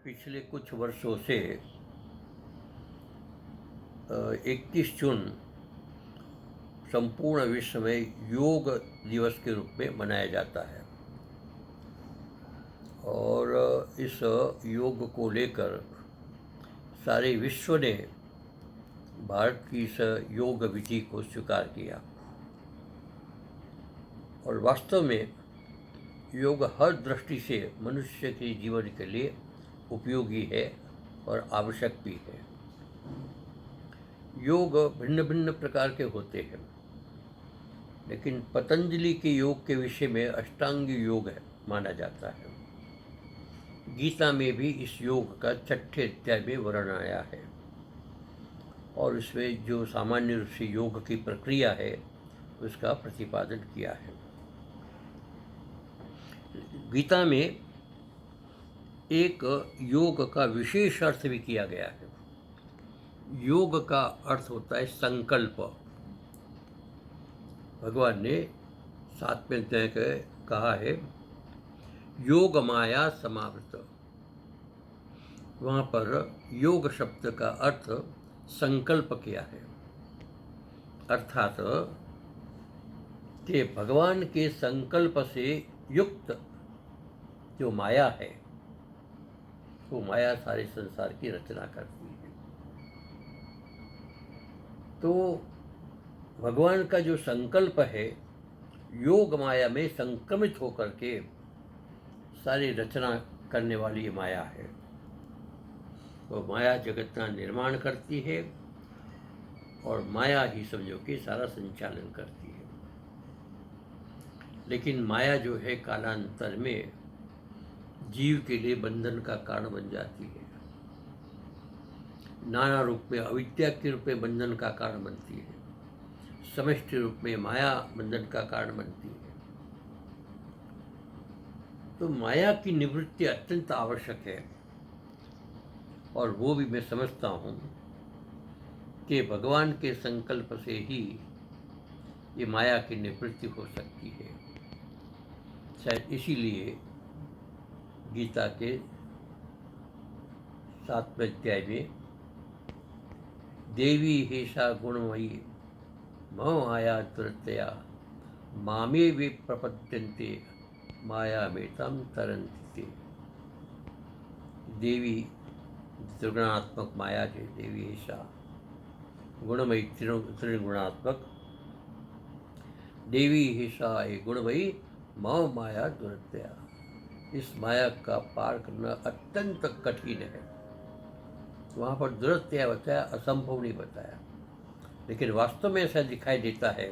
पिछले कुछ वर्षों से 21 जून संपूर्ण विश्व में योग दिवस के रूप में मनाया जाता है और इस योग को लेकर सारे विश्व ने भारत की इस योग विधि को स्वीकार किया और वास्तव में योग हर दृष्टि से मनुष्य के जीवन के लिए उपयोगी है और आवश्यक भी है। योग भिन्न भिन्न प्रकार के होते हैं, लेकिन पतंजलि के योग के विषय में अष्टांग योग माना जाता है। गीता में भी इस योग का 6ठे अध्याय में वर्णन आया है और इसमें जो सामान्य रूप से योग की प्रक्रिया है उसका प्रतिपादन किया है। गीता में एक योग का विशेष अर्थ भी किया गया है। योग का अर्थ होता है संकल्प। भगवान ने 7वें अध्याय कहा है योग माया समावृत। वहाँ पर योग शब्द का अर्थ संकल्प किया है, अर्थात कि भगवान के संकल्प से युक्त जो माया है वो माया सारे संसार की रचना करती है। तो भगवान का जो संकल्प है योग माया में संक्रमित होकर के सारी रचना करने वाली ये माया है। वो माया जगत का निर्माण करती है और माया ही समझो कि सारा संचालन करती है। लेकिन माया जो है कालांतर में जीव के लिए बंधन का कारण बन जाती है। नाना रूप में अविद्या के रूप में बंधन का कारण बनती है, समष्टि रूप में माया बंधन का कारण बनती है। तो माया की निवृत्ति अत्यंत आवश्यक है और वो भी मैं समझता हूँ कि भगवान के संकल्प से ही ये माया की निवृत्ति हो सकती है। शायद इसीलिए गीता के 7वें अध्याय में देवी हेषा गुणमयी मम माया दुरतया मामे वे प्रपद्यन्ते माया में तम तरन्ति। देवी त्रिगुणात्मक माया जो देवी हेषा गुणमयी त्रिगुणात्मक देवी हेषा ये गुणमयी मम माया दुरतया। इस माया का पार करना अत्यंत कठिन है। वहाँ पर दुरत्या बताया, असंभव नहीं बताया, लेकिन वास्तव में ऐसा दिखाई देता है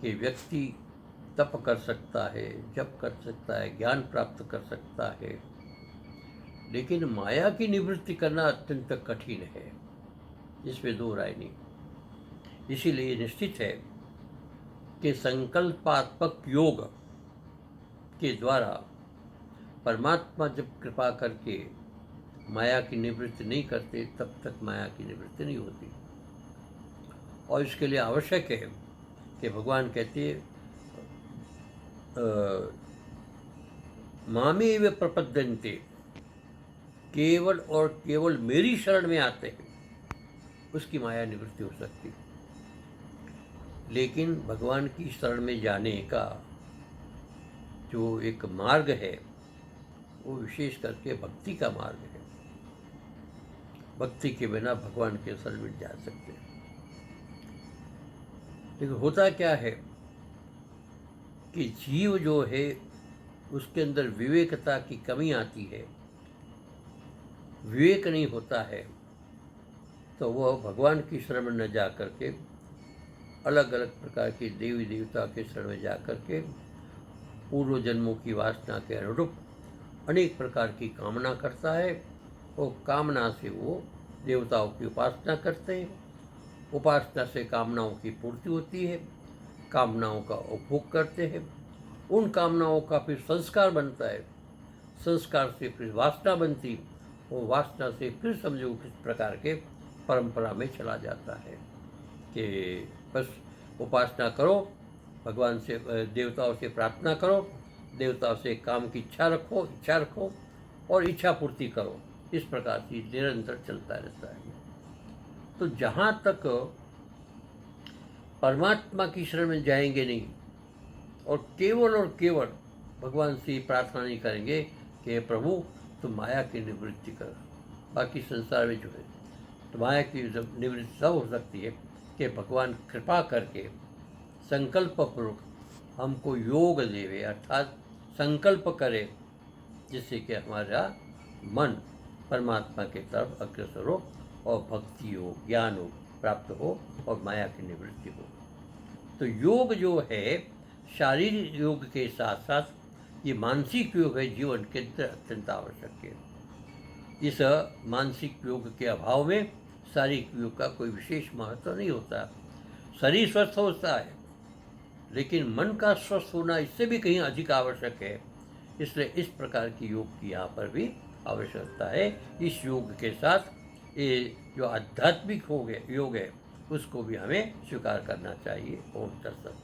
कि व्यक्ति तप कर सकता है, जप कर सकता है, ज्ञान प्राप्त कर सकता है, लेकिन माया की निवृत्ति करना अत्यंत कठिन है, इसमें दो राय नहीं। इसीलिए निश्चित है कि संकल्पात्मक योग के द्वारा परमात्मा जब कृपा करके माया की निवृत्ति नहीं करते तब तक माया की निवृत्ति नहीं होती। और इसके लिए आवश्यक है कि भगवान कहते मामे वे प्रपद्यन्ते, केवल और केवल मेरी शरण में आते हैं उसकी माया निवृत्ति हो सकती। लेकिन भगवान की शरण में जाने का जो एक मार्ग है वो विशेष करके भक्ति का मार्ग है। भक्ति के बिना भगवान के शरण में जा सकते हैं। लेकिन होता क्या है कि जीव जो है उसके अंदर विवेकता की कमी आती है, विवेक नहीं होता है, तो वह भगवान की शरण में न जा करके अलग अलग प्रकार के देवी देवता के शरण में जा करके पूर्व जन्मों की वासना के अनुरूप अनेक प्रकार की कामना करता है और कामना से वो देवताओं की उपासना करते हैं। उपासना से कामनाओं की पूर्ति होती है, कामनाओं का उपभोग करते हैं, उन कामनाओं का फिर संस्कार बनता है, संस्कार से फिर वासना बनती, वो वासना से फिर समझो किस प्रकार के परंपरा में चला जाता है कि बस उपासना करो, भगवान से देवताओं से प्रार्थना करो, देवताओं से काम की इच्छा रखो और इच्छा पूर्ति करो, इस प्रकार से निरंतर चलता रहता है। तो जहाँ तक परमात्मा की शरण में जाएंगे नहीं और केवल भगवान से प्रार्थना नहीं करेंगे कि हे प्रभु तुम माया की निवृत्ति कर, बाकी संसार में जो है तो माया की निवृत्ति तब हो सकती है कि भगवान कृपा करके संकल्प पूर्वक हमको योग देवे, अर्थात संकल्प करे, जिससे कि हमारा मन परमात्मा की तरफ अग्रसर हो और भक्ति हो, ज्ञान हो प्राप्त हो और माया की निवृत्ति हो। तो योग जो है शारीरिक योग के साथ साथ ये मानसिक योग है, जीवन के अंदर अत्यंत आवश्यक है। इस मानसिक योग के अभाव में शारीरिक योग का कोई विशेष महत्व नहीं होता। शरीर स्वस्थ होता है लेकिन मन का स्वस्थ होना इससे भी कहीं अधिक आवश्यक है। इसलिए इस प्रकार की योग की यहाँ पर भी आवश्यकता है। इस योग के साथ ये जो आध्यात्मिक योग है उसको भी हमें स्वीकार करना चाहिए। ओम तत्सत।